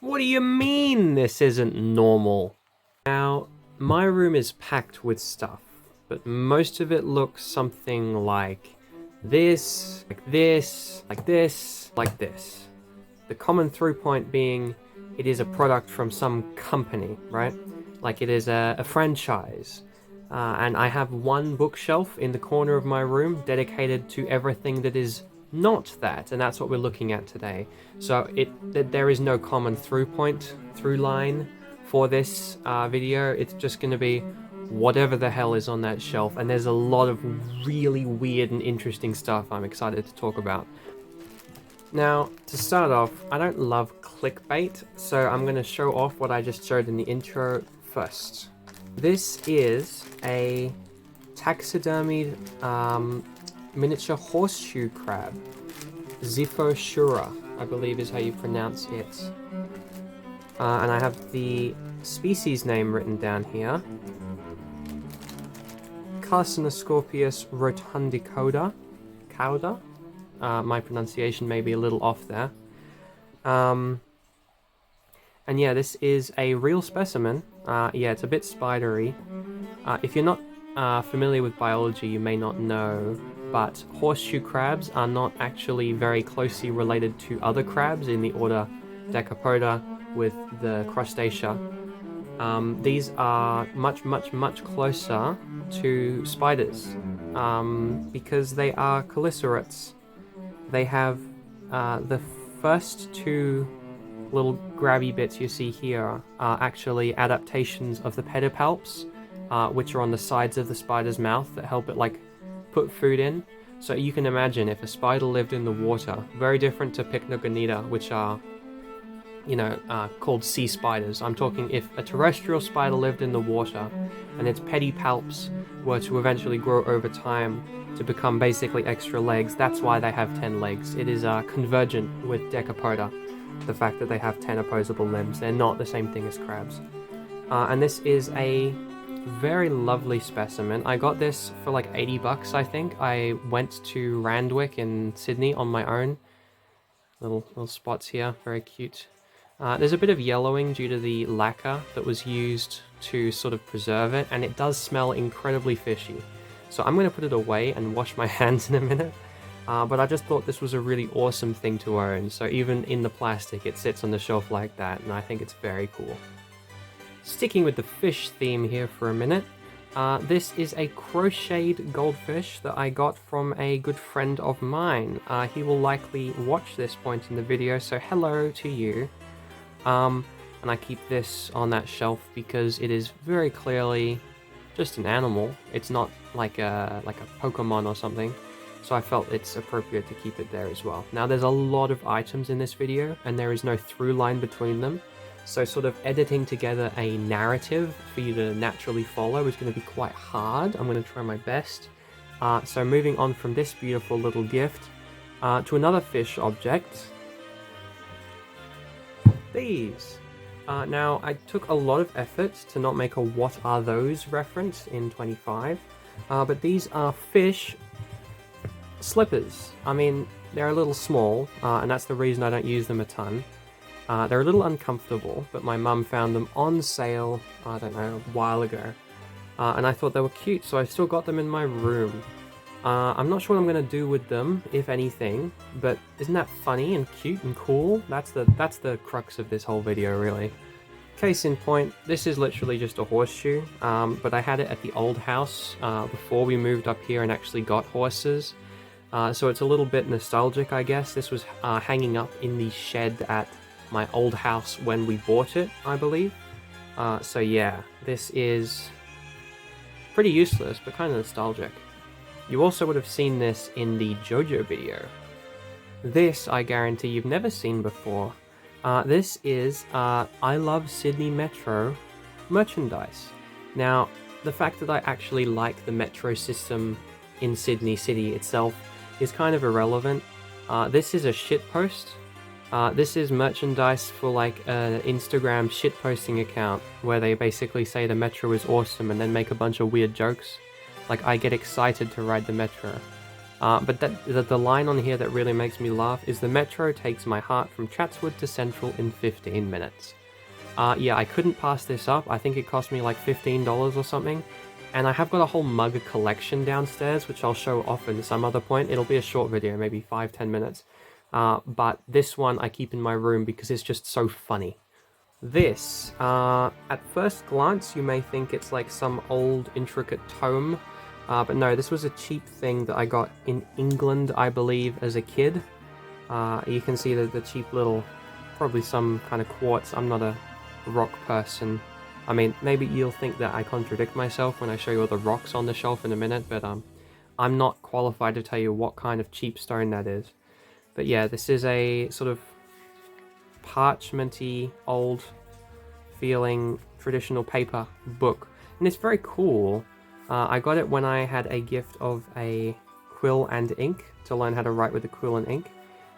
What do you mean this isn't normal? Now, my room is packed with stuff, but most of it looks something like this, like this, like this, like this. The common through point being it is a product from some company, right? Like it is a franchise. And I have one bookshelf in the corner of my room dedicated to everything that is not that, and that's what we're looking at today. So there is no common through point, through line for this video. It's just going to be whatever the hell is on that shelf, and there's a lot of really weird and interesting stuff I'm excited to talk about. Now, to start off, I don't love clickbait, so I'm going to show off what I just showed in the intro first. This is a taxidermied miniature horseshoe crab. Xiphoshura, I believe is how you pronounce it. And I have the species name written down here. Carcinoscorpius rotundicoda. Cauda? My pronunciation may be a little off there. And yeah, this is a real specimen. Yeah, it's a bit spidery. If you're not familiar with biology, you may not know, but horseshoe crabs are not actually very closely related to other crabs in the order Decapoda with the crustacea. These are much closer to spiders because they are chelicerates. They have the first two little grabby bits you see here are actually adaptations of the pedipalps, which are on the sides of the spider's mouth that help it like put food in. So you can imagine if a spider lived in the water, very different to Pycnogonida, which are, called sea spiders. I'm talking if a terrestrial spider lived in the water and its pedipalps were to eventually grow over time to become basically extra legs, that's why they have 10 legs. It is convergent with Decapoda, the fact that they have 10 opposable limbs. They're not the same thing as crabs. And this is a very lovely specimen. I got this for like 80 bucks, I think. I went to Randwick in Sydney on my own. Little spots here, very cute. There's a bit of yellowing due to the lacquer that was used to sort of preserve it, and it does smell incredibly fishy. So I'm going to put it away and wash my hands in a minute. But I just thought this was a really awesome thing to own. So even in the plastic, it sits on the shelf like that, and I think it's very cool. Sticking with the fish theme here for a minute, this is a crocheted goldfish that I got from a good friend of mine. He will likely watch this point in the video, so hello to you. And I keep this on that shelf because it is very clearly just an animal. It's not like a Pokemon or something. So I felt it's appropriate to keep it there as well. Now there's a lot of items in this video and there is no through line between them. So sort of editing together a narrative for you to naturally follow is going to be quite hard. I'm going to try my best. So moving on from this beautiful little gift to another fish object. These. Now I took a lot of effort to not make a what are those reference in 25. But these are fish slippers. I mean, they're a little small, and that's the reason I don't use them a ton. They're a little uncomfortable, but my mum found them on sale, I don't know, a while ago. And I thought they were cute, so I still got them in my room. I'm not sure what I'm going to do with them, if anything, but isn't that funny and cute and cool? That's the crux of this whole video, really. Case in point, this is literally just a horseshoe, but I had it at the old house before we moved up here and actually got horses. So it's a little bit nostalgic, I guess. This was hanging up in the shed at my old house when we bought it, I believe. So yeah, this is pretty useless, but kind of nostalgic. You also would have seen this in the JoJo video. This, I guarantee you've never seen before. This is I Love Sydney Metro merchandise. Now, the fact that I actually like the metro system in Sydney City itself is kind of irrelevant. This is a shitpost. This is merchandise for like an Instagram shitposting account where they basically say the metro is awesome and then make a bunch of weird jokes. Like, I get excited to ride the metro. But the line on here that really makes me laugh is the metro takes my heart from Chatswood to Central in 15 minutes. Yeah, I couldn't pass this up. I think it cost me like $15 or something. And I have got a whole mug collection downstairs, which I'll show off at some other point. It'll be a short video, maybe 5-10 minutes. But this one I keep in my room because it's just so funny. This, at first glance, you may think it's like some old intricate tome. But no, this was a cheap thing that I got in England, I believe, as a kid. You can see the cheap little, probably some kind of quartz. I'm not a rock person. I mean, maybe you'll think that I contradict myself when I show you all the rocks on the shelf in a minute, but I'm not qualified to tell you what kind of cheap stone that is. But yeah, this is a sort of parchmenty, old feeling, traditional paper book. And it's very cool. I got it when I had a gift of a quill and ink to learn how to write with a quill and ink.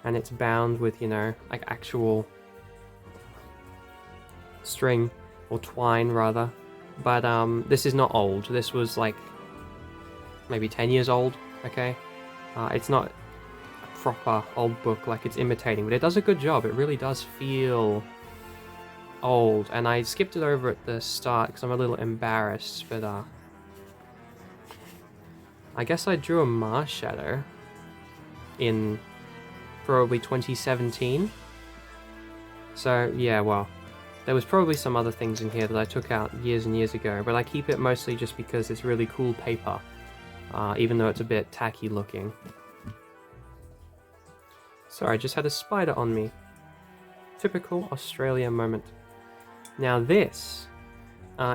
And it's bound with, you know, like actual string, or twine rather. But this is not old. This was like maybe 10 years old, okay? It's not a proper old book like it's imitating, but it does a good job. It really does feel old. And I skipped it over at the start because I'm a little embarrassed, but I guess I drew a Mars shadow in probably 2017. So yeah, well, there was probably some other things in here that I took out years and years ago, but I keep it mostly just because it's really cool paper, even though it's a bit tacky looking. Sorry, I just had a spider on me. Typical Australia moment. Now this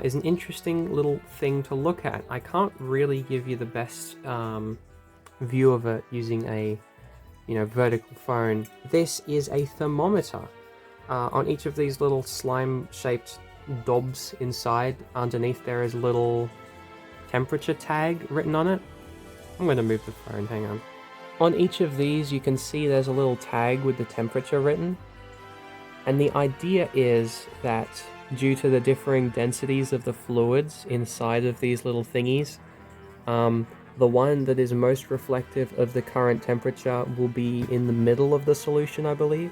is an interesting little thing to look at. I can't really give you the best view of it using a, you know, vertical phone. This is a thermometer. On each of these little slime-shaped dobs inside, underneath there is a little temperature tag written on it. I'm going to move the phone, hang on. On each of these you can see there's a little tag with the temperature written. And the idea is that due to the differing densities of the fluids inside of these little thingies, the one that is most reflective of the current temperature will be in the middle of the solution, I believe.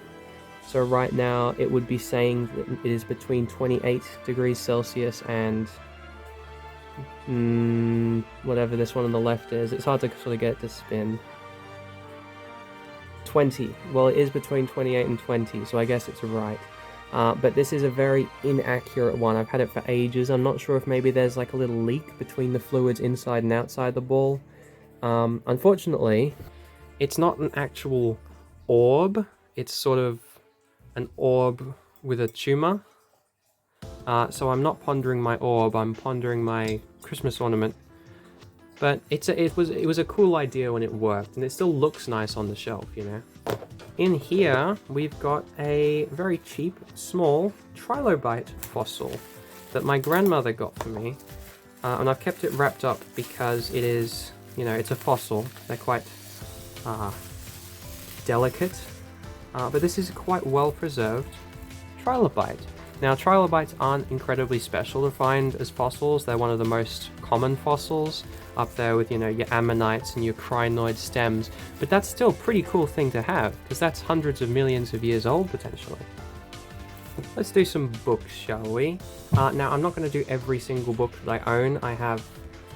So right now it would be saying that it is between 28 degrees Celsius and whatever this one on the left is. It's hard to sort of get it to spin. 20. Well, it is between 28 and 20, so I guess it's right. But this is a very inaccurate one. I've had it for ages. I'm not sure if maybe there's like a little leak between the fluids inside and outside the ball. Unfortunately, it's not an actual orb. It's sort of an orb with a tumor. So I'm not pondering my orb, I'm pondering my Christmas ornament. But it was a cool idea when it worked, and it still looks nice on the shelf, you know. In here, we've got a very cheap, small trilobite fossil that my grandmother got for me. And I've kept it wrapped up because it is, you know, it's a fossil. They're quite delicate. But this is quite well preserved trilobite. Now, trilobites aren't incredibly special to find as fossils. They're one of the most common fossils, up there with, you know, your ammonites and your crinoid stems. But that's still a pretty cool thing to have, because that's hundreds of millions of years old, potentially. Let's do some books, shall we? Now, I'm not going to do every single book that I own. I have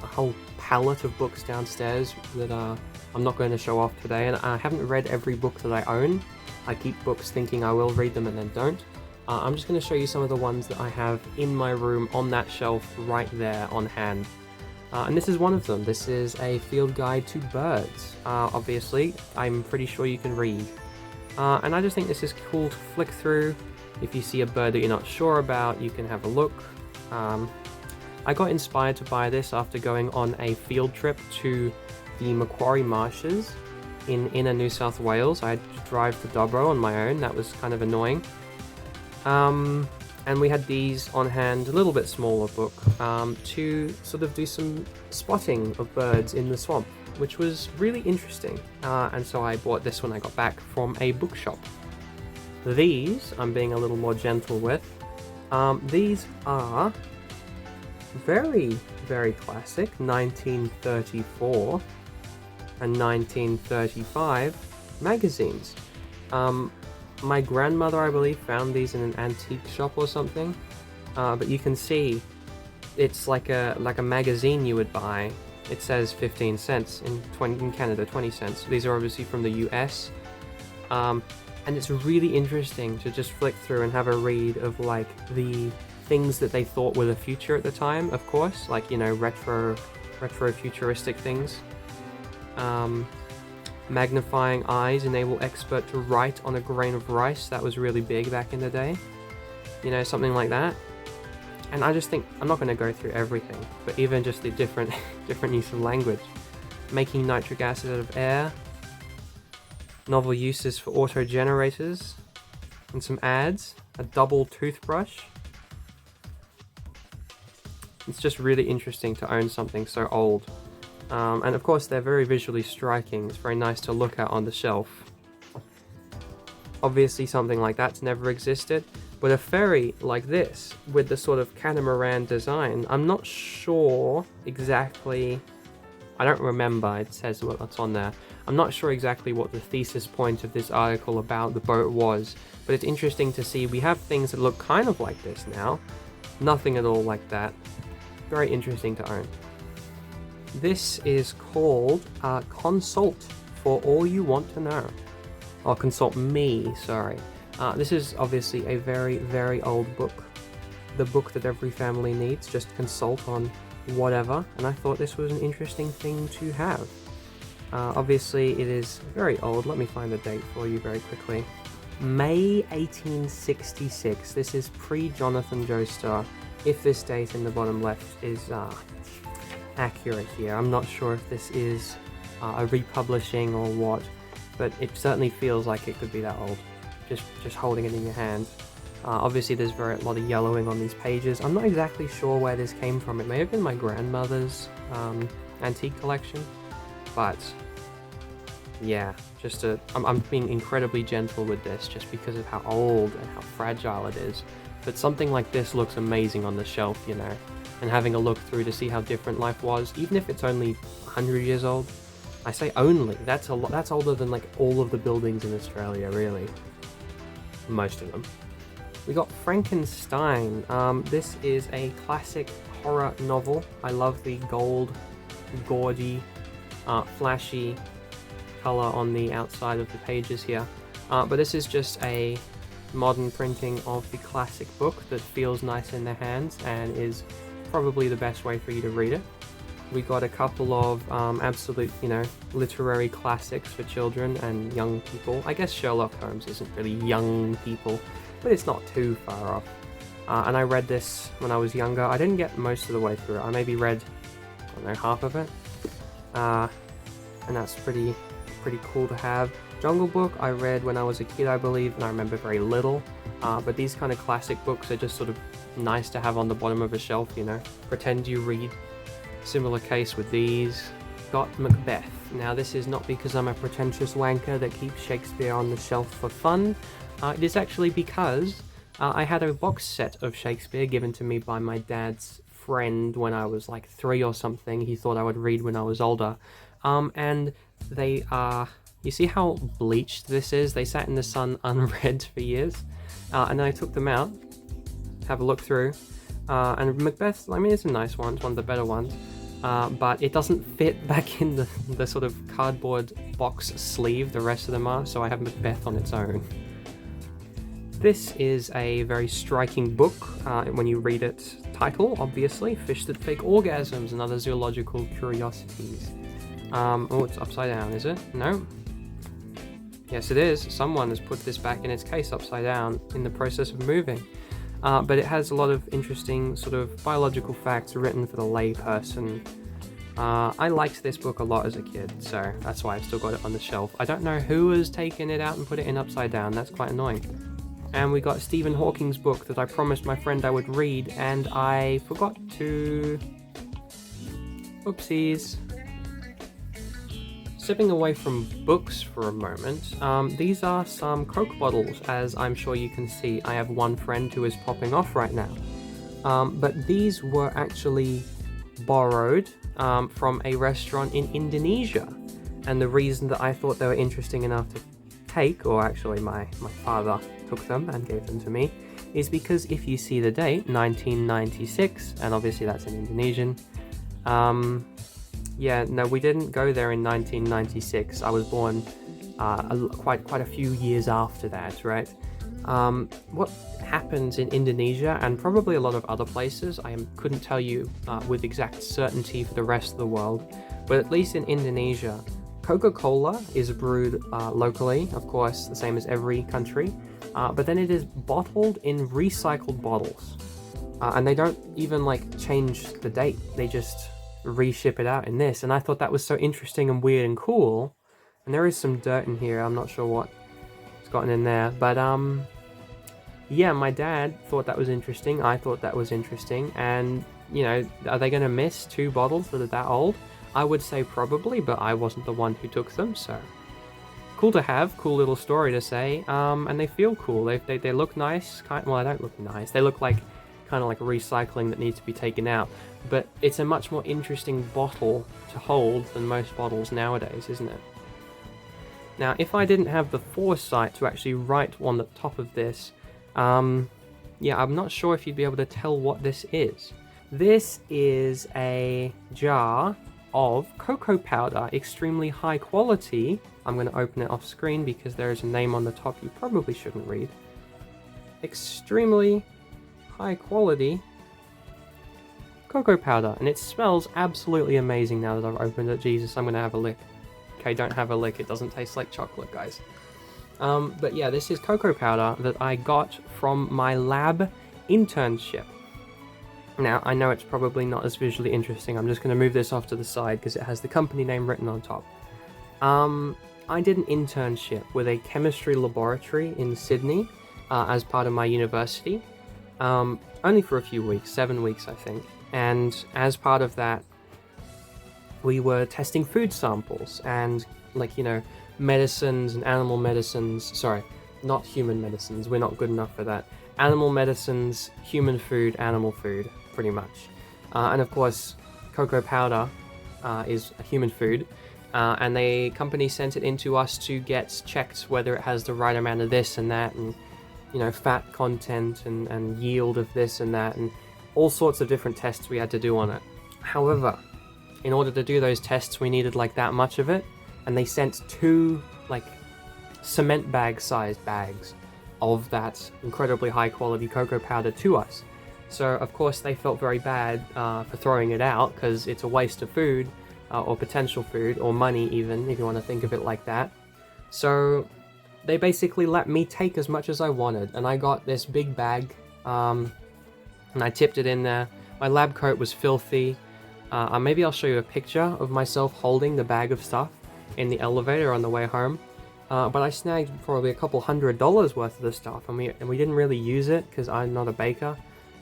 a whole palette of books downstairs that I'm not going to show off today, and I haven't read every book that I own. I keep books thinking I will read them and then don't. I'm just going to show you some of the ones that I have in my room on that shelf right there on hand. And this is one of them. This is a field guide to birds. Obviously, I'm pretty sure you can read. And I just think this is cool to flick through. If you see a bird that you're not sure about, you can have a look. I got inspired to buy this after going on a field trip to the Macquarie Marshes in inner New South Wales. I had to drive to Dobro on my own. That was kind of annoying. And we had these on hand, a little bit smaller book, to sort of do some spotting of birds in the swamp, which was really interesting. And so I bought this one I got back from a bookshop. These, I'm being a little more gentle with. These are very, very classic, 1934. and 1935 magazines. My grandmother, I believe, found these in an antique shop or something, but you can see it's like a magazine you would buy. It says 15 cents in Canada, 20 cents. These are obviously from the US, and it's really interesting to just flick through and have a read of like the things that they thought were the future at the time. Of course, like, you know, retro futuristic things. Magnifying eyes enable expert to write on a grain of rice. That was really big back in the day. You know, something like that. And I just think, I'm not going to go through everything, but even just the different use of language. Making nitric acid out of air. Novel uses for auto generators. And some ads. A double toothbrush. It's just really interesting to own something so old. And of course they're very visually striking. It's very nice to look at on the shelf. Obviously something like that's never existed, but a ferry like this with the sort of catamaran design, I'm not sure exactly, I don't remember, it says what's on there. I'm not sure exactly what the thesis point of this article about the boat was, but it's interesting to see we have things that look kind of like this now. Nothing at all like that. Very interesting to own. This is called Consult for All You Want to Know. Or Consult Me, sorry. This is obviously a very, very old book. The book that every family needs, just consult on whatever. And I thought this was an interesting thing to have. Obviously it is very old. Let me find the date for you very quickly. May 1866. This is pre-Jonathan Joestar. If this date in the bottom left is accurate here. I'm not sure if this is a republishing or what, but it certainly feels like it could be that old, just holding it in your hand. Obviously there's a lot of yellowing on these pages. I'm not exactly sure where this came from. It may have been my grandmother's antique collection, but yeah, I'm being incredibly gentle with this just because of how old and how fragile it is. But something like this looks amazing on the shelf, you know. And having a look through to see how different life was, even if it's only 100 years old. I say only, that's a lot. That's older than like all of the buildings in Australia, really. Most of them. We got Frankenstein. This is a classic horror novel. I love the gold, gaudy, flashy color on the outside of the pages here. But this is just a modern printing of the classic book that feels nice in the hands and is probably the best way for you to read it. We got a couple of absolute, you know, literary classics for children and young people. I guess Sherlock Holmes isn't really young people, but it's not too far off. And I read this when I was younger. I didn't get most of the way through it. I maybe read, I don't know, half of it. And that's pretty cool to have. Jungle Book I read when I was a kid, I believe, and I remember very little. But these kind of classic books are just sort of nice to have on the bottom of a shelf, you know. Pretend you read. Similar case with these. Got Macbeth. Now this is not because I'm a pretentious wanker that keeps Shakespeare on the shelf for fun. It is actually because I had a box set of Shakespeare given to me by my dad's friend when I was like 3 or something. He thought I would read when I was older. And they are... You see how bleached this is? They sat in the sun unread for years. And then I took them out, have a look through. And Macbeth, I mean, it's a nice one. It's one of the better ones. But it doesn't fit back in the sort of cardboard box sleeve the rest of them are, so I have Macbeth on its own. This is a very striking book when you read it. Title, obviously, Fish That Fake Orgasms and Other Zoological Curiosities. Oh, it's upside down, is it? No? Yes, it is. Someone has put this back in its case upside down in the process of moving. But it has a lot of interesting sort of biological facts written for the lay person. I liked this book a lot as a kid, so that's why I've still got it on the shelf. I don't know who has taken it out and put it in upside down. That's quite annoying. And we got Stephen Hawking's book that I promised my friend I would read, and I forgot to... Oopsies. Stepping away from books for a moment, these are some Coke bottles, as I'm sure you can see. I have one friend who is popping off right now. But these were actually borrowed from a restaurant in Indonesia. And the reason that I thought they were interesting enough to take, or actually my father took them and gave them to me, is because if you see the date, 1996, and obviously that's in Indonesian, yeah, no, we didn't go there in 1996. I was born quite a few years after that, right? What happens in Indonesia, and probably a lot of other places, couldn't tell you with exact certainty for the rest of the world, but at least in Indonesia, Coca-Cola is brewed locally, of course, the same as every country, but then it is bottled in recycled bottles. And they don't even change the date, they just reship it out in this. And I thought that was so interesting and weird and cool. And there is some dirt in here, I'm not sure what's gotten in there, but yeah, my dad thought that was interesting, I thought that was interesting, and you know, are they going to miss 2 bottles that are that old? I would say probably, but I wasn't the one who took them, so cool to have, cool little story to say, and they feel cool. They look nice, well, they don't look nice, they look like kind of like recycling that needs to be taken out, but it's a much more interesting bottle to hold than most bottles nowadays, isn't it? Now, if I didn't have the foresight to actually write on the top of this, yeah, I'm not sure if you'd be able to tell what this is. This is a jar of cocoa powder, extremely high quality. I'm going to open it off screen because there is a name on the top you probably shouldn't read. Extremely high quality cocoa powder, and it smells absolutely amazing now that I've opened it. Jesus, I'm going to have a lick. Okay, don't have a lick, it doesn't taste like chocolate, guys. But yeah, this is cocoa powder that I got from my lab internship. Now, I know it's probably not as visually interesting, I'm just going to move this off to the side because it has the company name written on top. I did an internship with a chemistry laboratory in Sydney as part of my university, only for a few weeks, 7 weeks I think, and as part of that we were testing food samples and medicines and animal medicines, sorry, not human medicines, we're not good enough for that. Animal medicines, human food, animal food, pretty much. And of course, cocoa powder is a human food, and the company sent it in to us to get checked whether it has the right amount of this and that, and fat content and yield of this and that, and all sorts of different tests we had to do on it. However, in order to do those tests, we needed that much of it, and they sent 2 cement bag sized bags of that incredibly high quality cocoa powder to us. So of course they felt very bad for throwing it out because it's a waste of food, or potential food, or money even, if you want to think of it like that. So they basically let me take as much as I wanted, and I got this big bag, and I tipped it in there. My lab coat was filthy. Maybe I'll show you a picture of myself holding the bag of stuff in the elevator on the way home. But I snagged probably a couple $100 worth of the stuff, and we didn't really use it because I'm not a baker.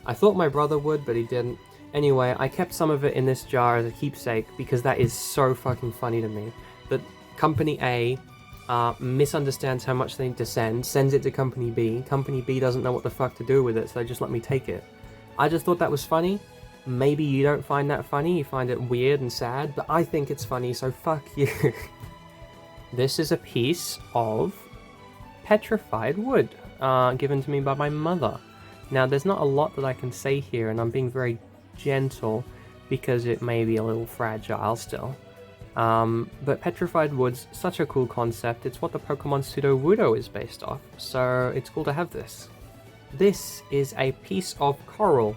I thought my brother would, but he didn't. Anyway, I kept some of it in this jar as a keepsake because that is so fucking funny to me. That Company A misunderstands how much they need to send, sends it to Company B. Company B doesn't know what the fuck to do with it, so they just let me take it. I just thought that was funny. Maybe you don't find that funny, you find it weird and sad, but I think it's funny, so fuck you. This is a piece of petrified wood, given to me by my mother. Now, there's not a lot that I can say here, and I'm being very gentle because it may be a little fragile still. But petrified wood's such a cool concept. It's what the Pokemon Sudowoodo is based off, so it's cool to have this. This is a piece of coral,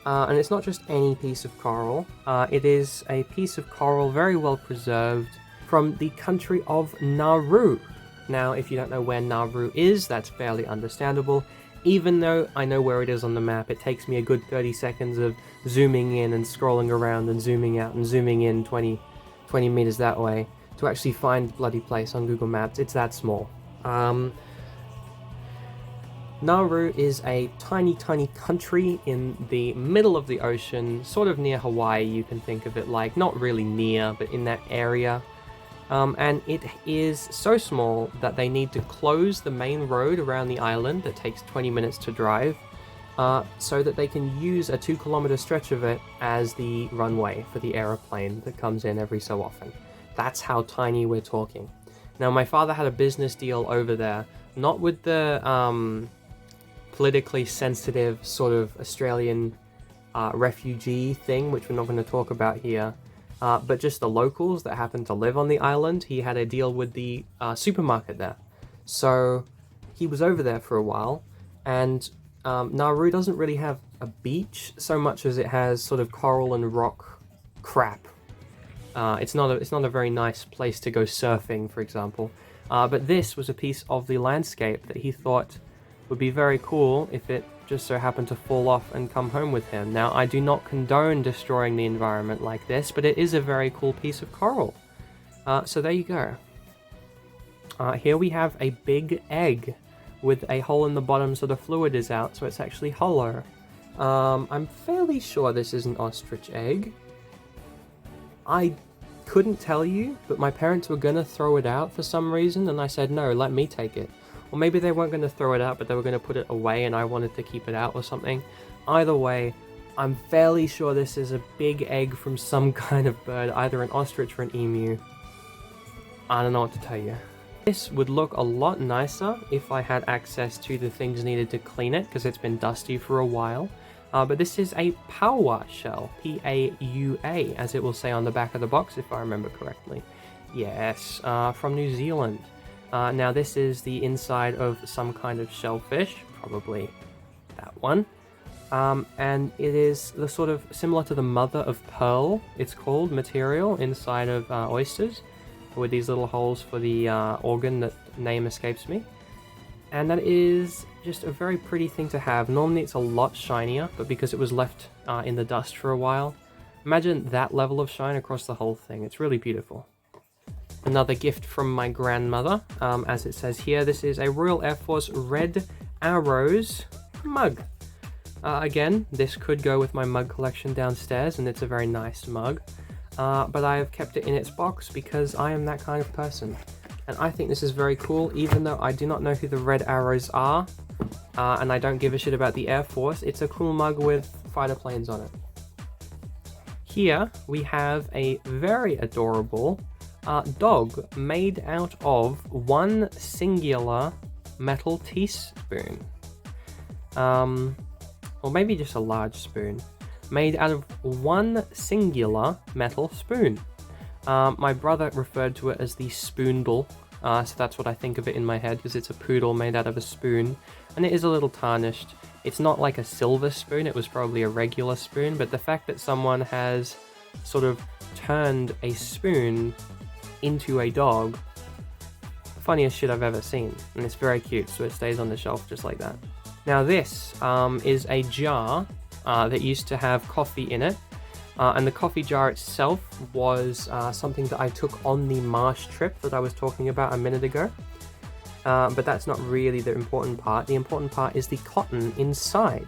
and it's not just any piece of coral. It is a piece of coral very well preserved from the country of Nauru. Now, if you don't know where Nauru is, that's fairly understandable. Even though I know where it is on the map, it takes me a good 30 seconds of zooming in and scrolling around and zooming out and zooming in 20 meters that way to actually find the bloody place on Google Maps. It's that small. Nauru is a tiny country in the middle of the ocean, sort of near Hawaii, you can think of it like. Not really near, but in that area. And it is so small that they need to close the main road around the island that takes 20 minutes to drive, so that they can use a 2-kilometer stretch of it as the runway for the aeroplane that comes in every so often. That's how tiny we're talking. Now, my father had a business deal over there, not with the politically sensitive sort of Australian refugee thing, which we're not going to talk about here, but just the locals that happen to live on the island. He had a deal with the supermarket there. So he was over there for a while, and Nauru doesn't really have a beach so much as it has sort of coral and rock crap. It's not a very nice place to go surfing, for example. But this was a piece of the landscape that he thought would be very cool if it just so happened to fall off and come home with him. Now, I do not condone destroying the environment like this, but it is a very cool piece of coral. So there you go. Here we have a big egg with a hole in the bottom so the fluid is out, so it's actually hollow. I'm fairly sure this is an ostrich egg. I couldn't tell you, but my parents were gonna throw it out for some reason, and I said, no, let me take it. Or maybe they weren't gonna throw it out, but they were gonna put it away and I wanted to keep it out or something. Either way, I'm fairly sure this is a big egg from some kind of bird, either an ostrich or an emu. I don't know what to tell you. This would look a lot nicer if I had access to the things needed to clean it, because it's been dusty for a while. But this is a Paua shell, P-A-U-A, as it will say on the back of the box, if I remember correctly. Yes, from New Zealand. Now this is the inside of some kind of shellfish, probably that one. And it is the sort of similar to the mother of pearl, it's called, material inside of oysters, with these little holes for the organ that name escapes me. And that is just a very pretty thing to have. Normally it's a lot shinier, but because it was left in the dust for a while, imagine that level of shine across the whole thing. It's really beautiful. Another gift from my grandmother, as it says here, this is a Royal Air Force Red Arrows mug. Again, this could go with my mug collection downstairs, and it's a very nice mug. But I have kept it in its box because I am that kind of person. And I think this is very cool, even though I do not know who the Red Arrows are, and I don't give a shit about the Air Force. It's a cool mug with fighter planes on it. Here we have a very adorable dog made out of one singular metal teaspoon. Or maybe just a large spoon. Made out of one singular metal spoon. My brother referred to it as the spoondle, so that's what I think of it in my head, because it's a poodle made out of a spoon, and it is a little tarnished. It's not like a silver spoon, it was probably a regular spoon, but the fact that someone has sort of turned a spoon into a dog, funniest shit I've ever seen, and it's very cute, so it stays on the shelf just like that. Now this is a jar that used to have coffee in it. And the coffee jar itself was something that I took on the marsh trip that I was talking about a minute ago. But that's not really the important part. The important part is the cotton inside.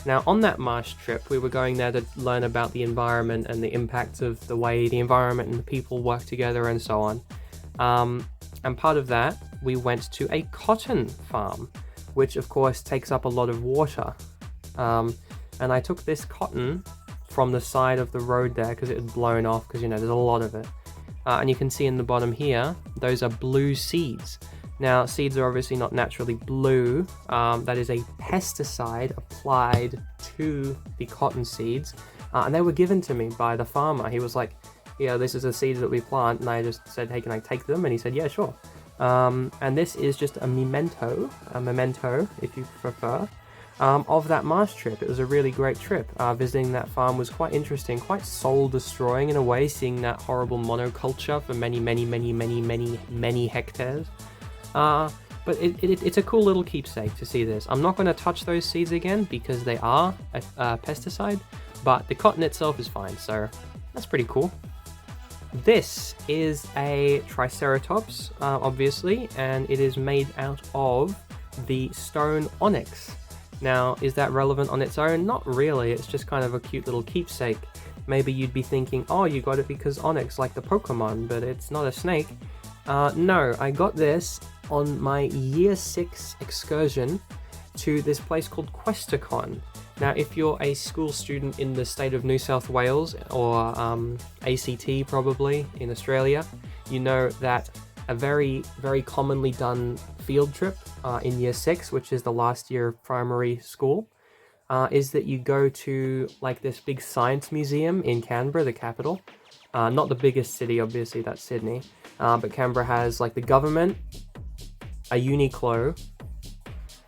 Now, on that marsh trip, we were going there to learn about the environment and the impacts of the way the environment and the people work together and so on. And part of that, we went to a cotton farm, which of course takes up a lot of water. And I took this cotton from the side of the road there because it had blown off, because, you know, there's a lot of it. And you can see in the bottom here, those are blue seeds. Now, seeds are obviously not naturally blue. That is a pesticide applied to the cotton seeds. And they were given to me by the farmer. He was like, yeah, this is a seed that we plant. And I just said, hey, can I take them? And he said, yeah, sure. And this is just a memento if you prefer, of that marsh trip. It was a really great trip. Visiting that farm was quite interesting, quite soul-destroying in a way, seeing that horrible monoculture for many hectares. But it's a cool little keepsake to see this. I'm not going to touch those seeds again because they are a pesticide, but the cotton itself is fine, so that's pretty cool. This is a Triceratops, obviously, and it is made out of the stone onyx. Now, is that relevant on its own? Not really, it's just kind of a cute little keepsake. Maybe you'd be thinking, oh, you got it because onyx, like the Pokemon, but it's not a snake. No, I got this on my Year 6 excursion to this place called Questacon. Now, if you're a school student in the state of New South Wales, or ACT probably, in Australia, you know that a very, very commonly done field trip in year 6, which is the last year of primary school, is that you go to like this big science museum in Canberra, the capital. Not the biggest city, obviously, that's Sydney. But Canberra has like the government, a Uniqlo,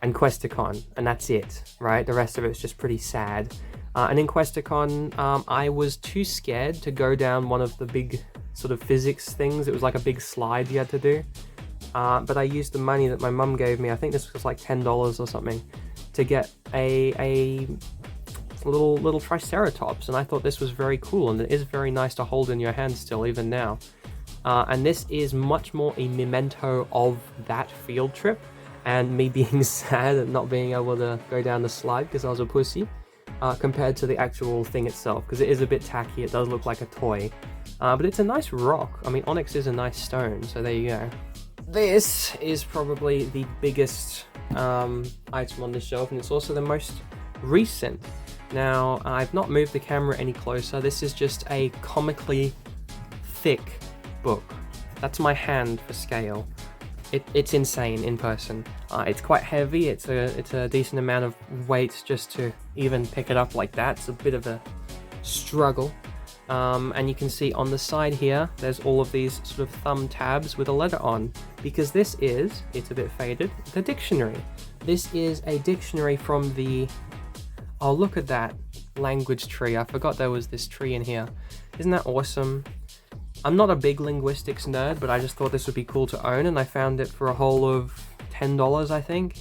and Questacon, and that's it, right? The rest of it's just pretty sad. And in Questacon, I was too scared to go down one of the big sort of physics things. It was like a big slide you had to do. But I used the money that my mum gave me, I think this was like $10 or something, to get a little Triceratops, and I thought this was very cool, and it is very nice to hold in your hand still, even now. And this is much more a memento of that field trip, and me being sad at not being able to go down the slide because I was a pussy, compared to the actual thing itself, because it is a bit tacky, it does look like a toy. But it's a nice rock. I mean, onyx is a nice stone, so there you go. This is probably the biggest item on the shelf, and it's also the most recent. Now, I've not moved the camera any closer. This is just a comically thick book. That's my hand for scale. It's insane in person. It's quite heavy. It's a decent amount of weight just to even pick it up like that. It's a bit of a struggle. And you can see on the side here, there's all of these sort of thumb tabs with a letter on, because this is, it's a bit faded, the dictionary. This is a dictionary from the, oh look at that, language tree. I forgot there was this tree in here. Isn't that awesome? I'm not a big linguistics nerd, but I just thought this would be cool to own, and I found it for a whole of $10, I think.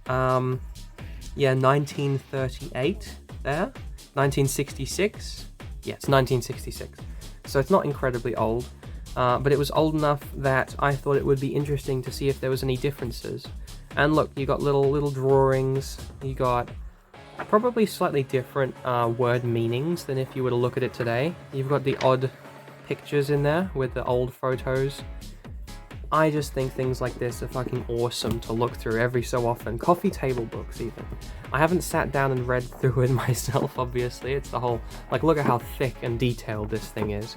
Yeah, 1938 there. 1966. Yeah, it's 1966. So it's not incredibly old, but it was old enough that I thought it would be interesting to see if there was any differences. And look, you got little drawings, you got probably slightly different word meanings than if you were to look at it today. You've got the odd pictures in there with the old photos. I just think things like this are fucking awesome to look through every so often. Coffee table books even. I haven't sat down and read through it myself, obviously. It's the whole, like, look at how thick and detailed this thing is.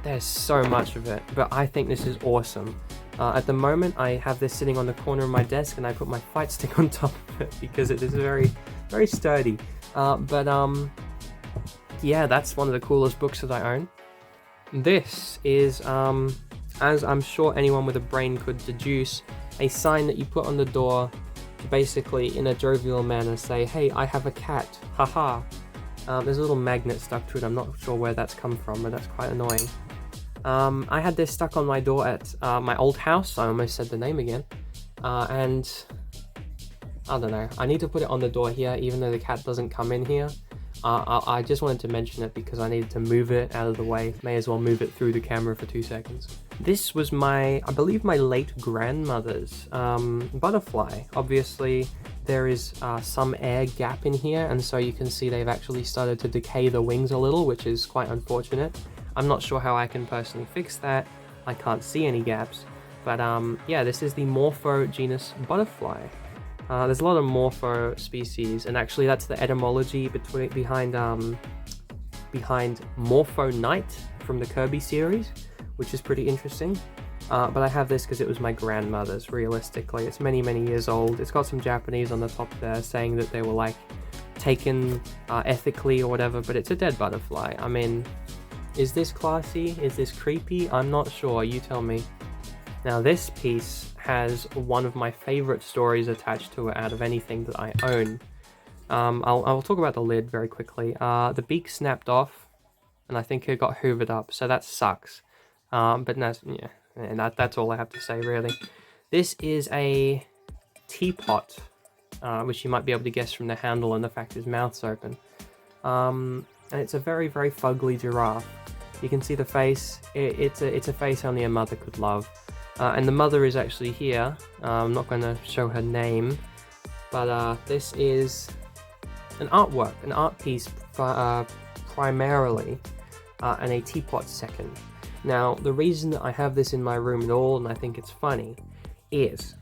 There's so much of it, but I think this is awesome. At the moment, I have this sitting on the corner of my desk, and I put my fight stick on top of it because it is very, very sturdy. Yeah, that's one of the coolest books that I own. This is, as I'm sure anyone with a brain could deduce, a sign that you put on the door to basically, in a jovial manner, say, hey, I have a cat, haha. There's a little magnet stuck to it. I'm not sure where that's come from, but that's quite annoying. I had this stuck on my door at my old house. I almost said the name again. And I don't know. I need to put it on the door here, even though the cat doesn't come in here. I just wanted to mention it because I needed to move it out of the way. May as well move it through the camera for 2 seconds. This was I believe my late grandmother's butterfly. Obviously, there is some air gap in here, and so you can see they've actually started to decay the wings a little, which is quite unfortunate. I'm not sure how I can personally fix that. I can't see any gaps. But yeah, this is the Morpho genus butterfly. There's a lot of Morpho species, and actually that's the etymology behind Morpho Knight from the Kirby series, which is pretty interesting. But I have this because it was my grandmother's, realistically. It's many, many years old. It's got some Japanese on the top there saying that they were like taken ethically or whatever, but it's a dead butterfly. I mean, is this classy? Is this creepy? I'm not sure, you tell me. Now this piece has one of my favorite stories attached to it out of anything that I own. I'll talk about the lid very quickly. The beak snapped off, and I think it got hoovered up, so that sucks. But that's, yeah, and that's all I have to say really. This is a teapot, which you might be able to guess from the handle and the fact his mouth's open. And it's a very, very fugly giraffe. You can see the face. It's a face only a mother could love. And the mother is actually here. I'm not going to show her name, but this is an artwork, an art piece primarily, and a teapot second. Now, the reason that I have this in my room at all, and I think it's funny, is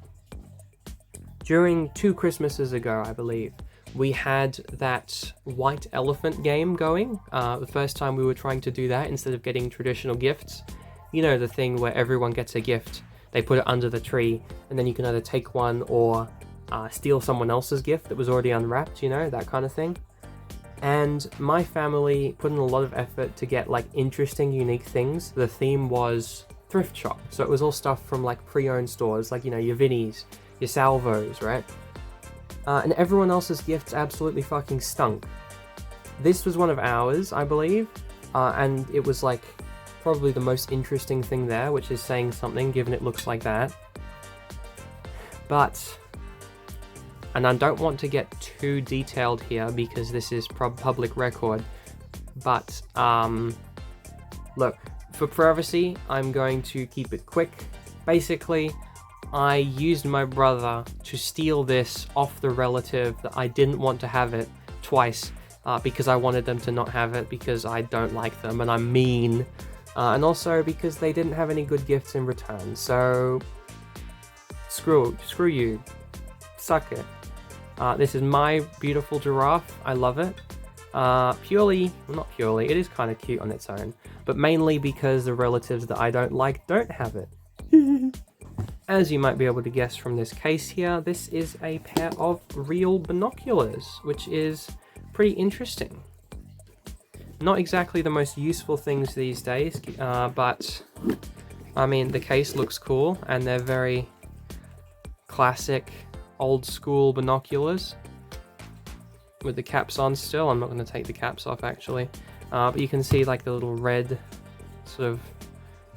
during 2 Christmases ago, I believe, we had that white elephant game going. The first time we were trying to do that instead of getting traditional gifts. You know, the thing where everyone gets a gift, they put it under the tree, and then you can either take one or steal someone else's gift that was already unwrapped, you know, that kind of thing. And my family put in a lot of effort to get like interesting, unique things. The theme was thrift shop, so it was all stuff from like pre-owned stores, like, you know, your Vinnies, your Salvos, right? And everyone else's gifts absolutely fucking stunk. This was one of ours, I believe, and it was like probably the most interesting thing there, which is saying something given it looks like that. But, and I don't want to get too detailed here because this is public record, but look, for privacy, I'm going to keep it quick. Basically, I used my brother to steal this off the relative that I didn't want to have it twice, because I wanted them to not have it because I don't like them and I'm mean, and also because they didn't have any good gifts in return. So screw you, suck it. This is my beautiful giraffe. I love it. Purely, well, not purely, it is kind of cute on its own, but mainly because the relatives that I don't like don't have it. As you might be able to guess from this case here, this is a pair of real binoculars, which is pretty interesting. Not exactly the most useful things these days, but I mean, the case looks cool and they're very classic old school binoculars with the caps on still. I'm not going to take the caps off actually, but you can see like the little red sort of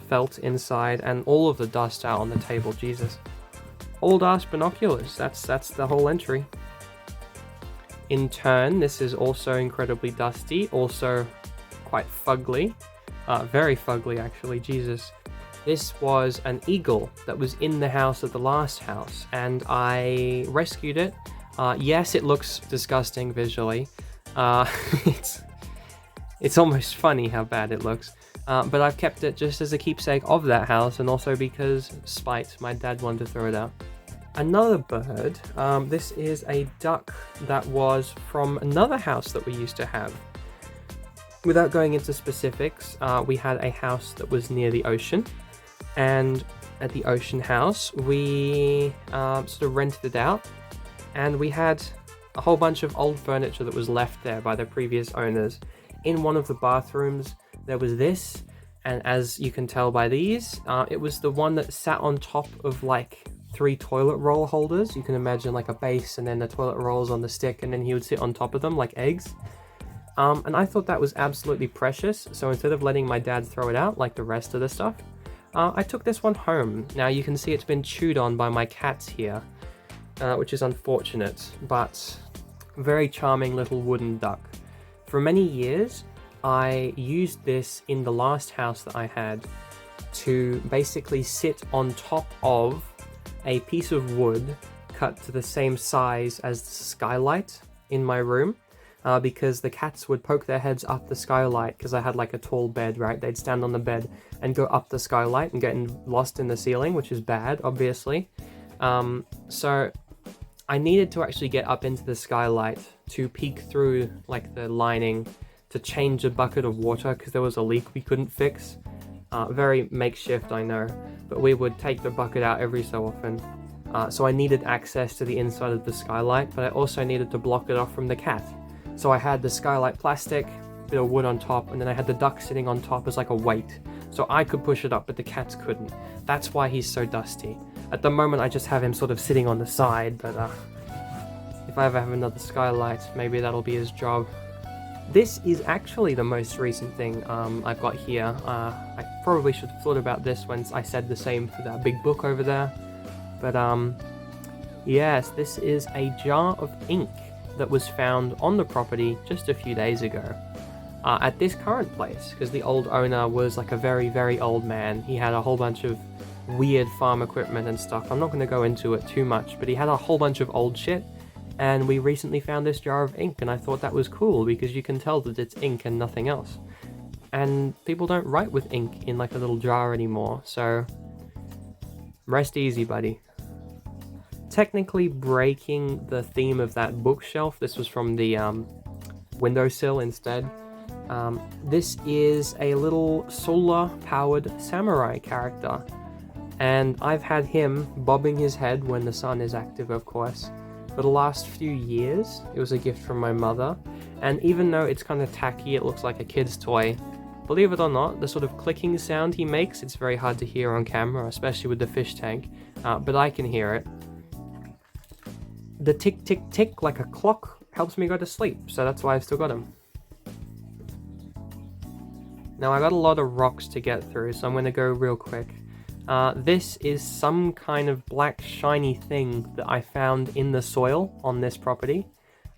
felt inside and all of the dust out on the table. Jesus, old ass binoculars. That's the whole entry. In turn, this is also incredibly dusty, also quite fugly, very fugly actually. Jesus. This was an eagle that was in the house at the last house, and I rescued it. Yes, it looks disgusting visually. It's almost funny how bad it looks. But I've kept it just as a keepsake of that house, and also because, spite, my dad wanted to throw it out. Another bird, this is a duck that was from another house that we used to have. Without going into specifics, we had a house that was near the ocean, and at the ocean house, we sort of rented it out, and we had a whole bunch of old furniture that was left there by the previous owners. In one of the bathrooms, there was this, and as you can tell by these, it was the one that sat on top of like 3 toilet roll holders. You can imagine like a base and then the toilet rolls on the stick, and then he would sit on top of them like eggs. And I thought that was absolutely precious, so instead of letting my dad throw it out like the rest of the stuff, I took this one home. Now you can see it's been chewed on by my cats here, which is unfortunate, but very charming little wooden duck. For many years, I used this in the last house that I had to basically sit on top of a piece of wood cut to the same size as the skylight in my room, because the cats would poke their heads up the skylight because I had like a tall bed, right? They'd stand on the bed and go up the skylight and get lost in the ceiling, which is bad, obviously. So I needed to actually get up into the skylight to peek through like the lining to change a bucket of water because there was a leak we couldn't fix. Very makeshift, I know, but we would take the bucket out every so often. So I needed access to the inside of the skylight, but I also needed to block it off from the cat. So I had the skylight plastic, bit of wood on top, and then I had the duck sitting on top as like a weight. So I could push it up, but the cats couldn't. That's why he's so dusty. At the moment, I just have him sort of sitting on the side, but if I ever have another skylight, maybe that'll be his job. This is actually the most recent thing I've got here. I probably should have thought about this when I said the same for that big book over there. But yes, this is a jar of ink that was found on the property just a few days ago. At this current place, because the old owner was like a very, very old man. He had a whole bunch of weird farm equipment and stuff. I'm not going to go into it too much, but he had a whole bunch of old shit. And we recently found this jar of ink, and I thought that was cool because you can tell that it's ink and nothing else. And people don't write with ink in like a little jar anymore, so rest easy, buddy. Technically breaking the theme of that bookshelf, this was from the windowsill instead. This is a little solar-powered samurai character, and I've had him bobbing his head when the sun is active, of course, for the last few years. It was a gift from my mother, and even though it's kind of tacky, it looks like a kid's toy, believe it or not, the sort of clicking sound he makes, it's very hard to hear on camera, especially with the fish tank, but I can hear it. The tick tick tick like a clock helps me go to sleep, so that's why I've still got him. Now I got a lot of rocks to get through, so I'm going to go real quick. This is some kind of black shiny thing that I found in the soil on this property.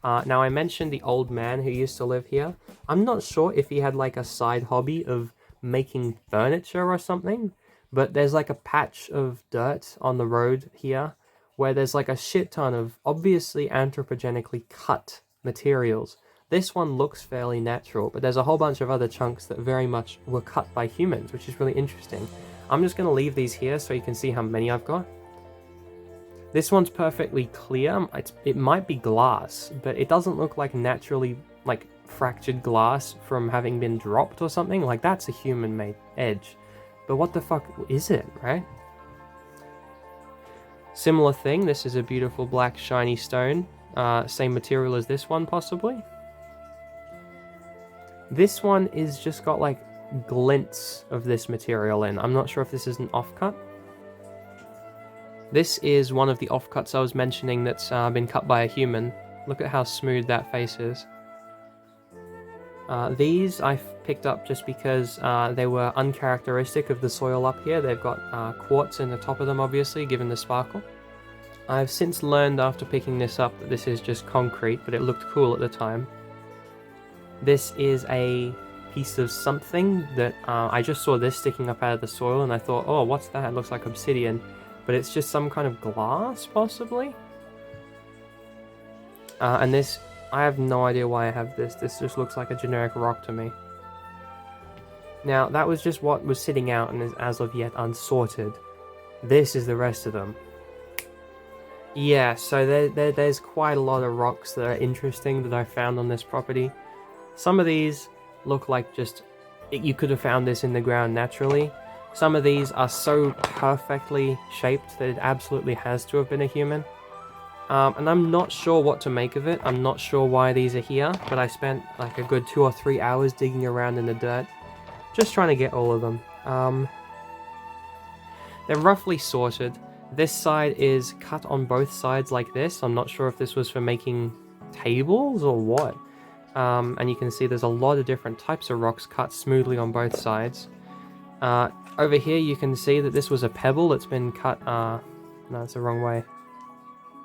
Now I mentioned the old man who used to live here. I'm not sure if he had like a side hobby of making furniture or something, but there's like a patch of dirt on the road here where there's like a shit ton of obviously anthropogenically cut materials. This one looks fairly natural, but there's a whole bunch of other chunks that very much were cut by humans, which is really interesting. I'm just going to leave these here so you can see how many I've got. This one's perfectly clear. It might be glass, but it doesn't look like naturally like fractured glass from having been dropped or something. Like that's a human-made edge. But what the fuck is it, right? Similar thing, this is a beautiful black shiny stone. Same material as this one, possibly. This one is just got like glints of this material in. I'm not sure if this is an offcut. This is one of the offcuts I was mentioning that's been cut by a human. Look at how smooth that face is. These I've picked up just because they were uncharacteristic of the soil up here. They've got quartz in the top of them, obviously, given the sparkle. I've since learned after picking this up that this is just concrete, but it looked cool at the time. This is a piece of something that I just saw this sticking up out of the soil and I thought, oh, what's that? It looks like obsidian. But it's just some kind of glass, possibly? And this, I have no idea why I have this. This just looks like a generic rock to me. Now, that was just what was sitting out and is as of yet unsorted. This is the rest of them. Yeah, so there's quite a lot of rocks that are interesting that I found on this property. Some of these look like just, you could have found this in the ground naturally. Some of these are so perfectly shaped that it absolutely has to have been a human. And I'm not sure what to make of it. I'm not sure why these are here, but I spent like a good 2 or 3 hours digging around in the dirt, just trying to get all of them. They're roughly sorted. This side is cut on both sides like this. I'm not sure if this was for making tables or what. And you can see there's a lot of different types of rocks cut smoothly on both sides. Over here you can see that this was a pebble that's been cut, no, it's the wrong way.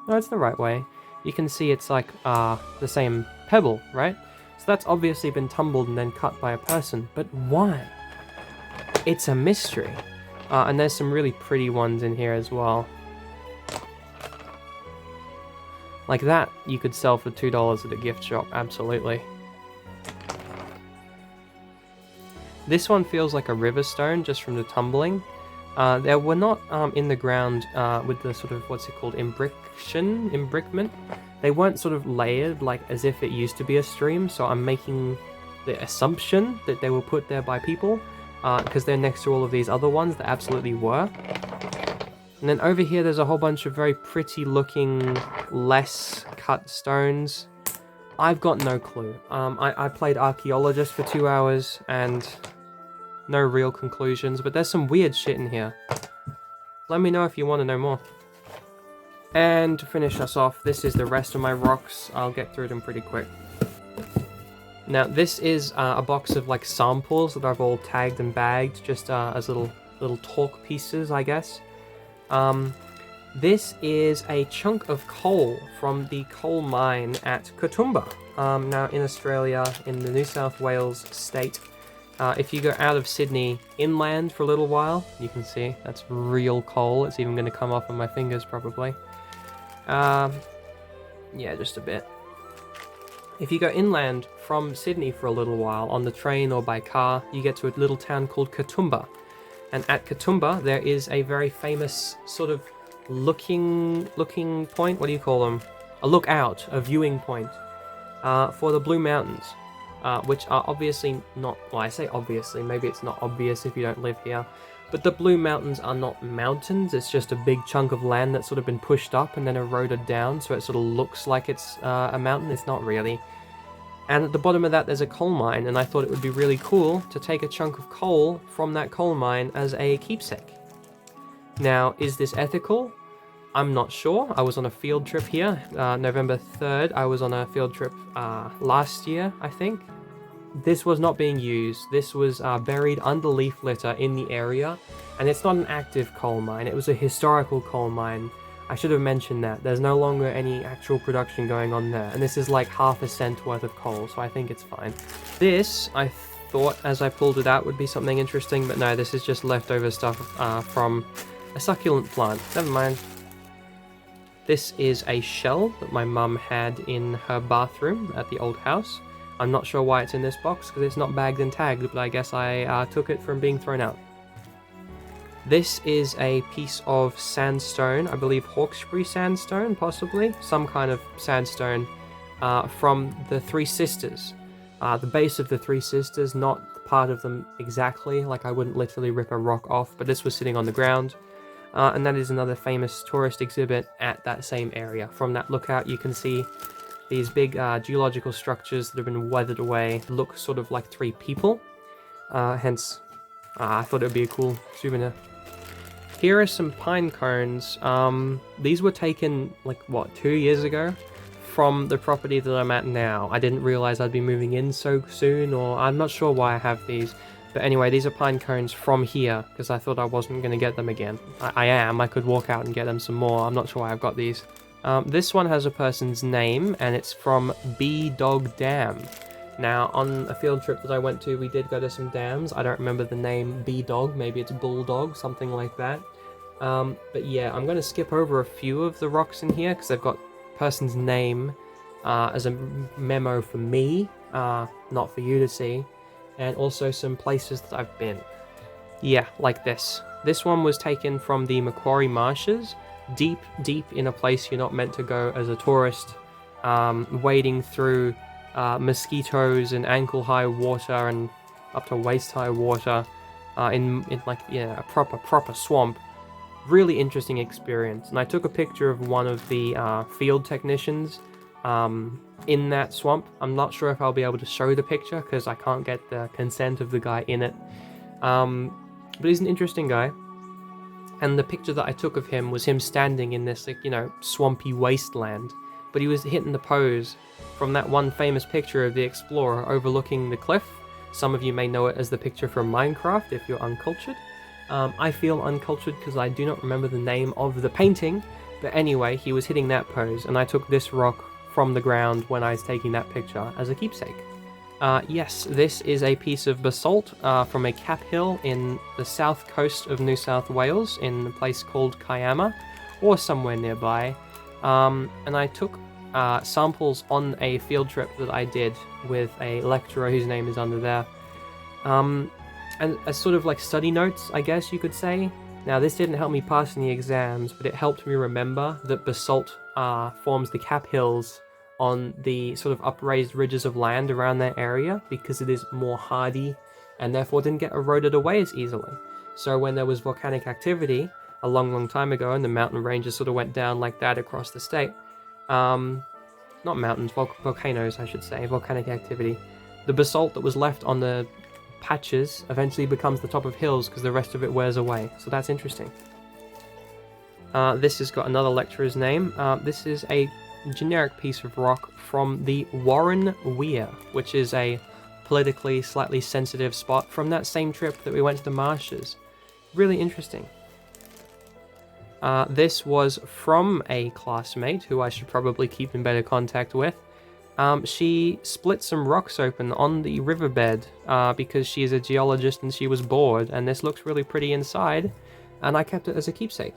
No, it's the right way. You can see it's like the same pebble, right? So that's obviously been tumbled and then cut by a person, but why? It's a mystery. And there's some really pretty ones in here as well. Like that, you could sell for $2 at a gift shop, absolutely. This one feels like a river stone just from the tumbling. They were not in the ground with the sort of, what's it called, imbrickment. They weren't sort of layered like as if it used to be a stream, so I'm making the assumption that they were put there by people because they're next to all of these other ones that absolutely were. And then over here there's a whole bunch of very pretty looking, less cut stones. I've got no clue. I played archaeologist for 2 hours and no real conclusions, but there's some weird shit in here. Let me know if you want to know more. And to finish us off, this is the rest of my rocks. I'll get through them pretty quick. Now this is a box of like samples that I've all tagged and bagged just as little talk pieces, I guess. This is a chunk of coal from the coal mine at Katoomba, now in Australia, in the New South Wales state. If you go out of Sydney inland for a little while, you can see that's real coal. It's even going to come off on my fingers probably. Yeah, just a bit. If you go inland from Sydney for a little while on the train or by car, you get to a little town called Katoomba. And at Katoomba, there is a very famous sort of looking point. What do you call them? A lookout, a viewing point for the Blue Mountains. which are obviously not, well, I say obviously, maybe it's not obvious if you don't live here, but the Blue Mountains are not mountains. It's just a big chunk of land that's sort of been pushed up and then eroded down, so it sort of looks like it's a mountain. It's not really. And at the bottom of that there's a coal mine, and I thought it would be really cool to take a chunk of coal from that coal mine as a keepsake. Now, is this ethical? I'm not sure. I was on a field trip here, November 3rd. I was on a field trip last year, I think. This was not being used. This was buried under leaf litter in the area, and it's not an active coal mine. It was a historical coal mine. I should have mentioned that. There's no longer any actual production going on there, and this is like half a cent worth of coal, so I think it's fine. This, I thought as I pulled it out, would be something interesting, but no, this is just leftover stuff from a succulent plant. Never mind. This is a shell that my mum had in her bathroom at the old house. I'm not sure why it's in this box, because it's not bagged and tagged, but I guess I took it from being thrown out. This is a piece of sandstone, I believe Hawkesbury sandstone, possibly. Some kind of sandstone from the Three Sisters. The base of the Three Sisters, not part of them exactly, like I wouldn't literally rip a rock off, but this was sitting on the ground. And that is another famous tourist exhibit at that same area. From that lookout you can see these big geological structures that have been weathered away, look sort of like three people. Hence, I thought it would be a cool souvenir. Here are some pine cones. These were taken, like, what, 2 years ago? From the property that I'm at now. I didn't realize I'd be moving in so soon, or I'm not sure why I have these. But anyway, these are pine cones from here, because I thought I wasn't going to get them again. I am. I could walk out and get them some more. I'm not sure why I've got these. This one has a person's name, and it's from B-Dog Dam. Now, on a field trip that I went to, we did go to some dams. I don't remember the name B-Dog. Maybe it's Bulldog, something like that. But yeah, I'm going to skip over a few of the rocks in here, because they've got person's name as a memo for me, not for you to see. And also some places that I've been. Yeah, like this. This one was taken from the Macquarie Marshes, deep in a place you're not meant to go as a tourist, wading through mosquitoes and ankle-high water and up to waist-high water in like, yeah, a proper swamp. Really interesting experience. And I took a picture of one of the field technicians in that swamp. I'm not sure if I'll be able to show the picture because I can't get the consent of the guy in it. But he's an interesting guy. And the picture that I took of him was him standing in this, like, you know, swampy wasteland. But he was hitting the pose from that one famous picture of the explorer overlooking the cliff. Some of you may know it as the picture from Minecraft if you're uncultured. I feel uncultured because I do not remember the name of the painting. But anyway, he was hitting that pose, and I took this rock from the ground when I was taking that picture as a keepsake. Yes, this is a piece of basalt from a cap hill in the south coast of New South Wales in a place called Kiama, or somewhere nearby. And I took samples on a field trip that I did with a lecturer whose name is under there. And as sort of like study notes, I guess you could say. Now, this didn't help me pass any exams, but it helped me remember that basalt forms the cap hills on the sort of upraised ridges of land around that area because it is more hardy and therefore didn't get eroded away as easily. So when there was volcanic activity a long time ago and the mountain ranges sort of went down like that across the state, not mountains, volcanoes I should say, volcanic activity, the basalt that was left on the patches eventually becomes the top of hills because the rest of it wears away. So that's interesting. This has got another lecturer's name. This is a generic piece of rock from the Warren Weir, which is a politically slightly sensitive spot from that same trip that we went to the marshes. Really interesting. This was from a classmate who I should probably keep in better contact with. She split some rocks open on the riverbed because she is a geologist and she was bored, and this looks really pretty inside, and I kept it as a keepsake.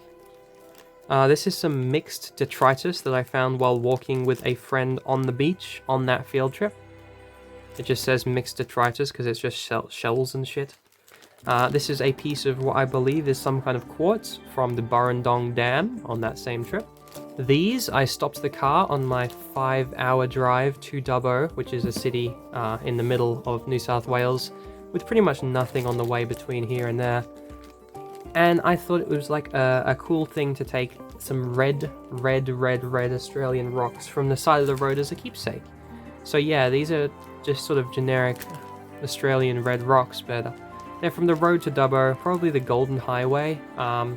This is some mixed detritus that I found while walking with a friend on the beach on that field trip. It just says mixed detritus because it's just shells and shit. This is a piece of what I believe is some kind of quartz from the Burrendong Dam on that same trip. These, I stopped the car on my 5-hour drive to Dubbo, which is a city in the middle of New South Wales, with pretty much nothing on the way between here and there. And I thought it was like a cool thing to take some red Australian rocks from the side of the road as a keepsake. So yeah, these are just sort of generic Australian red rocks, but they're from the road to Dubbo, probably the Golden Highway. I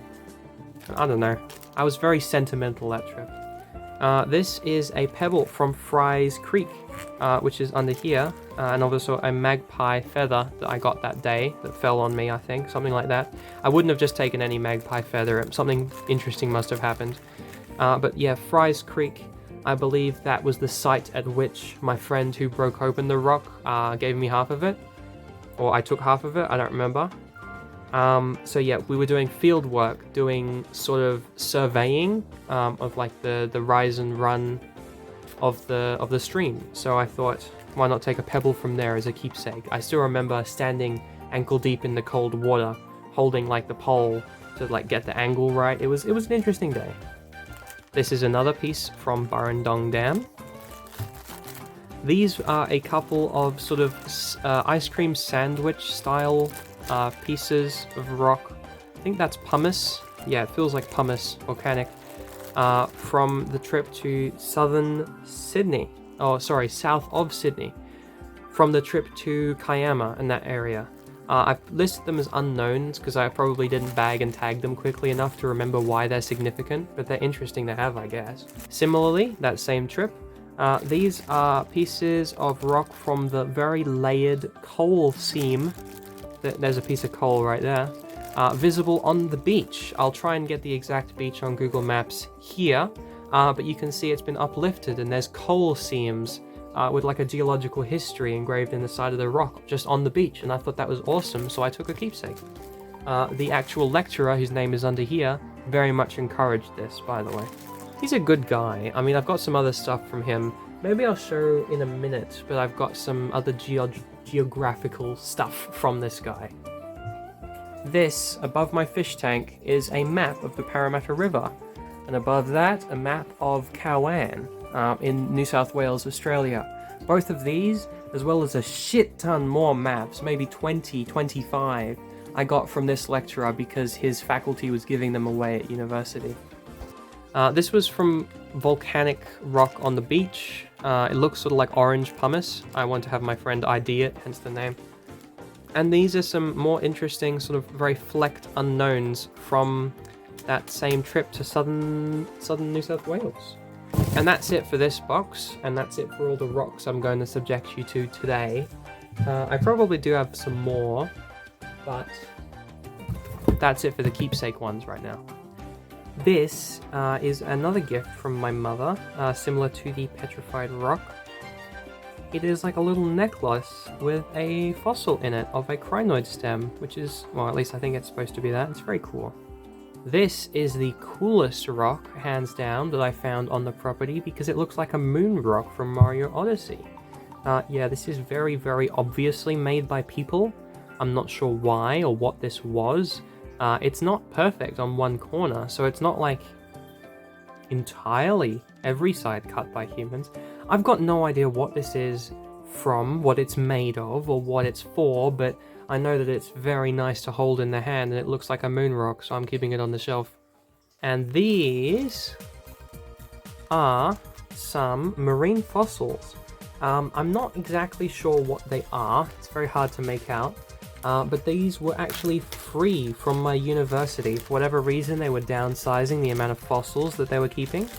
don't know. I was very sentimental that trip. This is a pebble from Fry's Creek, which is under here, and also a magpie feather that I got that day that fell on me, I think, something like that. I wouldn't have just taken any magpie feather, something interesting must have happened. But yeah, Fry's Creek, I believe that was the site at which my friend who broke open the rock gave me half of it, or I took half of it, I don't remember. So yeah, we were doing field work, doing sort of surveying of like the rise and run of the stream. So I thought, why not take a pebble from there as a keepsake? I still remember standing ankle deep in the cold water, holding like the pole to like get the angle right. It was an interesting day. This is another piece from Burrendong Dam. These are a couple of sort of ice cream sandwich style pieces of rock. I think that's pumice. Yeah, it feels like pumice, volcanic. From the trip to southern Sydney. Oh, sorry, south of Sydney. From the trip to Kiama in that area. I've listed them as unknowns because I probably didn't bag and tag them quickly enough to remember why they're significant, but they're interesting to have, I guess. Similarly, that same trip, these are pieces of rock from the very layered coal seam. There's a piece of coal right there, visible on the beach. I'll try and get the exact beach on Google Maps here, but you can see it's been uplifted and there's coal seams with like a geological history engraved in the side of the rock just on the beach, and I thought that was awesome, so I took a keepsake. The actual lecturer, whose name is under here, very much encouraged this, by the way. He's a good guy. I mean, I've got some other stuff from him. Maybe I'll show in a minute, but I've got some other geographical stuff from this guy. This, above my fish tank, is a map of the Parramatta River, and above that, a map of Cowan in New South Wales, Australia. Both of these, as well as a shit ton more maps, maybe 20, 25, I got from this lecturer because his faculty was giving them away at university. This was from volcanic rock on the beach. It looks sort of like orange pumice. I want to have my friend ID it, hence the name. And these are some more interesting, sort of very flecked unknowns from that same trip to southern New South Wales. And that's it for this box, and that's it for all the rocks I'm going to subject you to today. I probably do have some more, but that's it for the keepsake ones right now. This is another gift from my mother, similar to the petrified rock. It is like a little necklace with a fossil in it of a crinoid stem, which is, well, at least I think it's supposed to be that. It's very cool. This is the coolest rock, hands down, that I found on the property because it looks like a moon rock from Mario Odyssey. Yeah, this is very, very obviously made by people. I'm not sure why or what this was. It's not perfect on one corner, so it's not like entirely every side cut by humans. I've got no idea what this is from, what it's made of, or what it's for, but I know that it's very nice to hold in the hand and it looks like a moon rock, so I'm keeping it on the shelf. And these are some marine fossils. I'm not exactly sure what they are, it's very hard to make out. But these were actually free from my university. For whatever reason, they were downsizing the amount of fossils that they were keeping.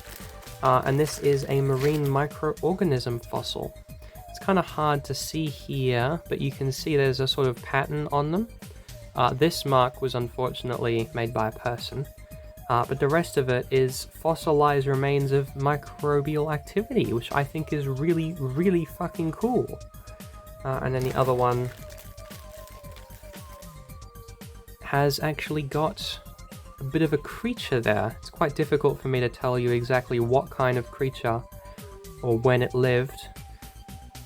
And this is a marine microorganism fossil. It's kind of hard to see here, but you can see there's a sort of pattern on them. This mark was unfortunately made by a person. But the rest of it is fossilized remains of microbial activity, which I think is really, really fucking cool. And then the other one has actually got a bit of a creature there. It's quite difficult for me to tell you exactly what kind of creature or when it lived,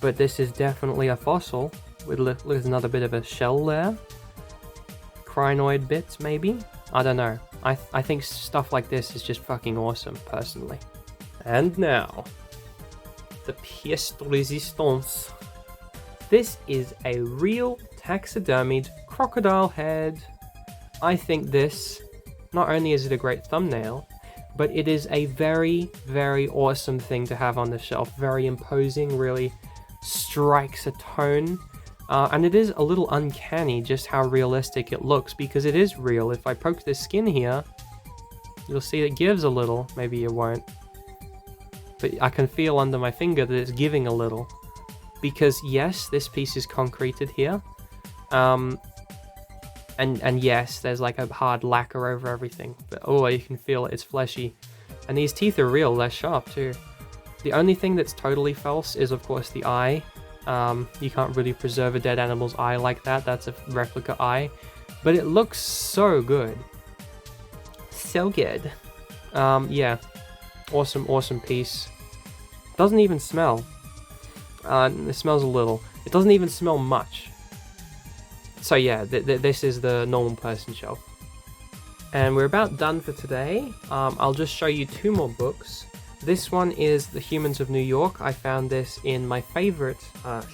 but this is definitely a fossil. There's another bit of a shell there. Crinoid bits, maybe? I don't know. I think stuff like this is just fucking awesome, personally. And now, the pièce de résistance. This is a real taxidermied crocodile head. I think this, not only is it a great thumbnail, but it is a very, very awesome thing to have on the shelf. Very imposing, really strikes a tone. And it is a little uncanny just how realistic it looks, because it is real. If I poke the skin here, you'll see it gives a little. Maybe you won't. But I can feel under my finger that it's giving a little. Because yes, this piece is concreted here. And yes, there's like a hard lacquer over everything. But oh, you can feel it, it's fleshy. And these teeth are real, they're sharp too. The only thing that's totally false is of course the eye. You can't really preserve a dead animal's eye like that, that's a replica eye. But it looks so good. So good. Yeah. Awesome piece. Doesn't even smell. It smells a little. It doesn't even smell much. So yeah, this is the normal person shelf. And we're about done for today. I'll just show you 2 more books. This one is The Humans of New York. I found this in my favorite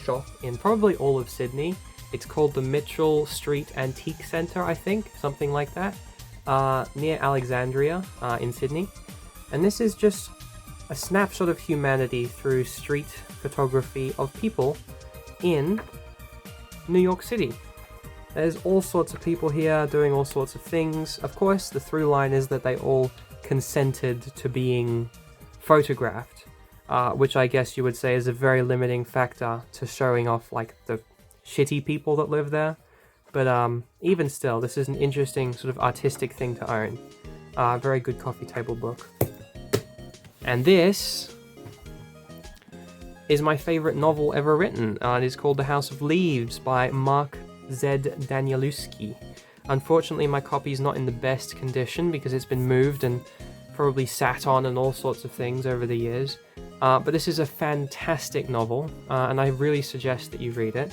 shop in probably all of Sydney. It's called the Mitchell Street Antique Centre, I think, something like that, near Alexandria in Sydney. And this is just a snapshot of humanity through street photography of people in New York City. There's all sorts of people here doing all sorts of things. Of course, the through line is that they all consented to being photographed, which I guess you would say is a very limiting factor to showing off like the shitty people that live there. But even still, this is an interesting sort of artistic thing to own. Very good coffee table book. And this is my favorite novel ever written. It is called The House of Leaves by Mark Z. Danielewski. Unfortunately, my copy is not in the best condition because it's been moved and probably sat on and all sorts of things over the years. But this is a fantastic novel, and I really suggest that you read it.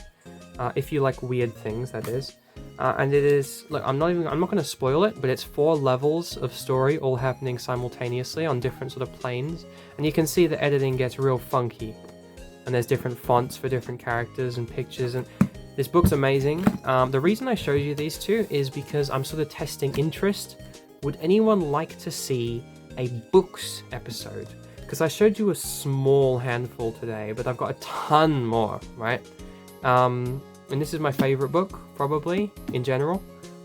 If you like weird things, that is. And it is, look, I'm not going to spoil it, but it's 4 levels of story all happening simultaneously on different sort of planes. And you can see the editing gets real funky. And there's different fonts for different characters and pictures, and this book's amazing. The reason I showed you these 2 is because I'm sort of testing interest. Would anyone like to see a books episode? Because I showed you a small handful today, but I've got a ton more, right? And this is my favorite book, probably, in general.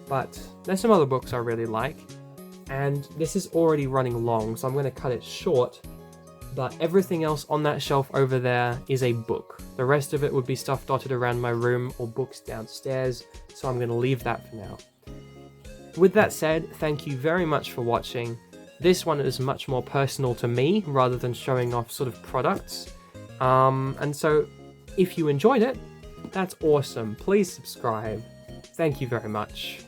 But there's some other books I really like. And this is already running long, so I'm going to cut it short. But everything else on that shelf over there is a book. The rest of it would be stuff dotted around my room or books downstairs, so I'm going to leave that for now. With that said, thank you very much for watching. This one is much more personal to me, rather than showing off sort of products. And so, if you enjoyed it, that's awesome. Please subscribe. Thank you very much.